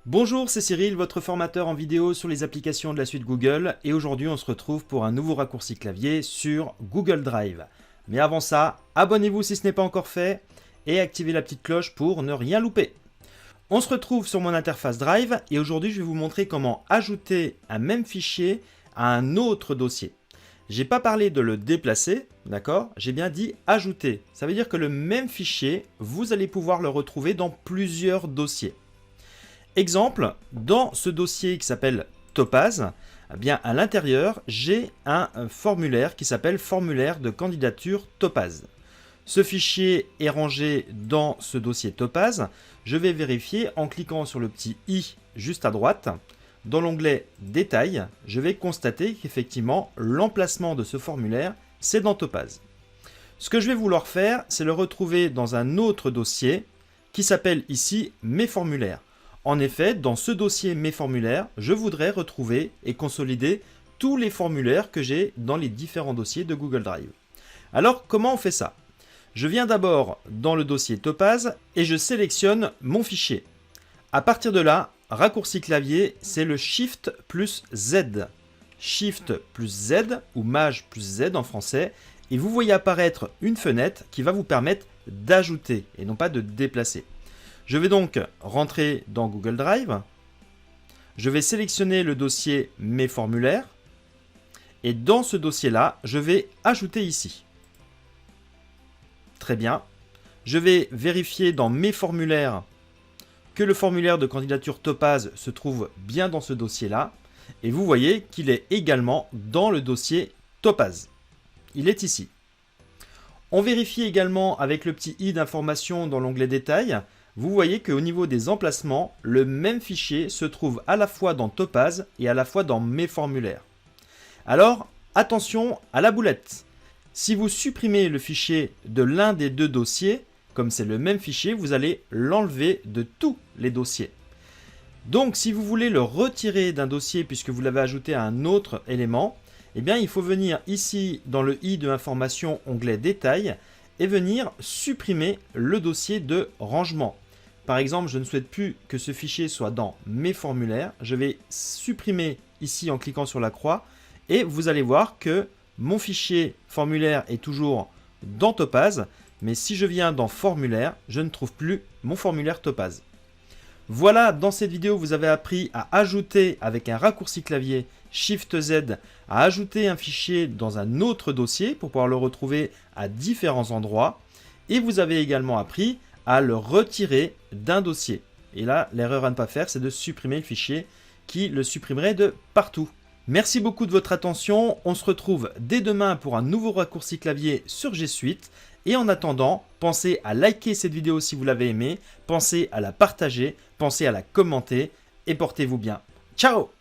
Bonjour, c'est Cyril, votre formateur en vidéo sur les applications de la suite Google, et aujourd'hui on se retrouve pour un nouveau raccourci clavier sur Google Drive. Mais avant ça, abonnez-vous si ce n'est pas encore fait et activez la petite cloche pour ne rien louper. On se retrouve sur mon interface Drive et aujourd'hui je vais vous montrer comment ajouter un même fichier à un autre dossier. J'ai pas parlé de le déplacer, d'accord? J'ai bien dit ajouter. Ça veut dire que le même fichier, vous allez pouvoir le retrouver dans plusieurs dossiers. Exemple, dans ce dossier qui s'appelle Topaz, eh bien à l'intérieur, j'ai un formulaire qui s'appelle formulaire de candidature Topaz. Ce fichier est rangé dans ce dossier Topaz. Je vais vérifier en cliquant sur le petit i juste à droite. Dans l'onglet Détails, je vais constater qu'effectivement, l'emplacement de ce formulaire, c'est dans Topaz. Ce que je vais vouloir faire, c'est le retrouver dans un autre dossier qui s'appelle ici Mes formulaires. En effet, dans ce dossier Mes formulaires, je voudrais retrouver et consolider tous les formulaires que j'ai dans les différents dossiers de Google Drive. Alors, comment on fait ça? Je viens d'abord dans le dossier Topaz et je sélectionne mon fichier. À partir de là, raccourci clavier, c'est le Shift plus Z. Shift plus Z ou Maj plus Z en français. Et vous voyez apparaître une fenêtre qui va vous permettre d'ajouter et non pas de déplacer. Je vais donc rentrer dans Google Drive. Je vais sélectionner le dossier Mes formulaires. Et dans ce dossier-là, je vais ajouter ici. Très bien. Je vais vérifier dans Mes formulaires que le formulaire de candidature Topaz se trouve bien dans ce dossier-là. Et vous voyez qu'il est également dans le dossier Topaz. Il est ici. On vérifie également avec le petit i d'information dans l'onglet Détails. Vous voyez qu'au niveau des emplacements, le même fichier se trouve à la fois dans Topaz et à la fois dans Mes formulaires. Alors, attention à la boulette. Si vous supprimez le fichier de l'un des deux dossiers, comme c'est le même fichier, vous allez l'enlever de tous les dossiers. Donc, si vous voulez le retirer d'un dossier puisque vous l'avez ajouté à un autre élément, eh bien, il faut venir ici dans le i de information, onglet Détails, et venir supprimer le dossier de rangement. Par exemple, je ne souhaite plus que ce fichier soit dans Mes formulaires. Je vais supprimer ici en cliquant sur la croix et vous allez voir que mon fichier formulaire est toujours dans Topaz. Mais si je viens dans Formulaire, je ne trouve plus mon formulaire Topaz. Voilà, dans cette vidéo, vous avez appris à ajouter avec un raccourci clavier Shift Z, à ajouter un fichier dans un autre dossier pour pouvoir le retrouver à différents endroits. Et vous avez également appris à le retirer d'un dossier. Et là, l'erreur à ne pas faire, c'est de supprimer le fichier qui le supprimerait de partout. Merci beaucoup de votre attention. On se retrouve dès demain pour un nouveau raccourci clavier sur G Suite. Et en attendant, pensez à liker cette vidéo si vous l'avez aimée, pensez à la partager, pensez à la commenter et portez-vous bien. Ciao!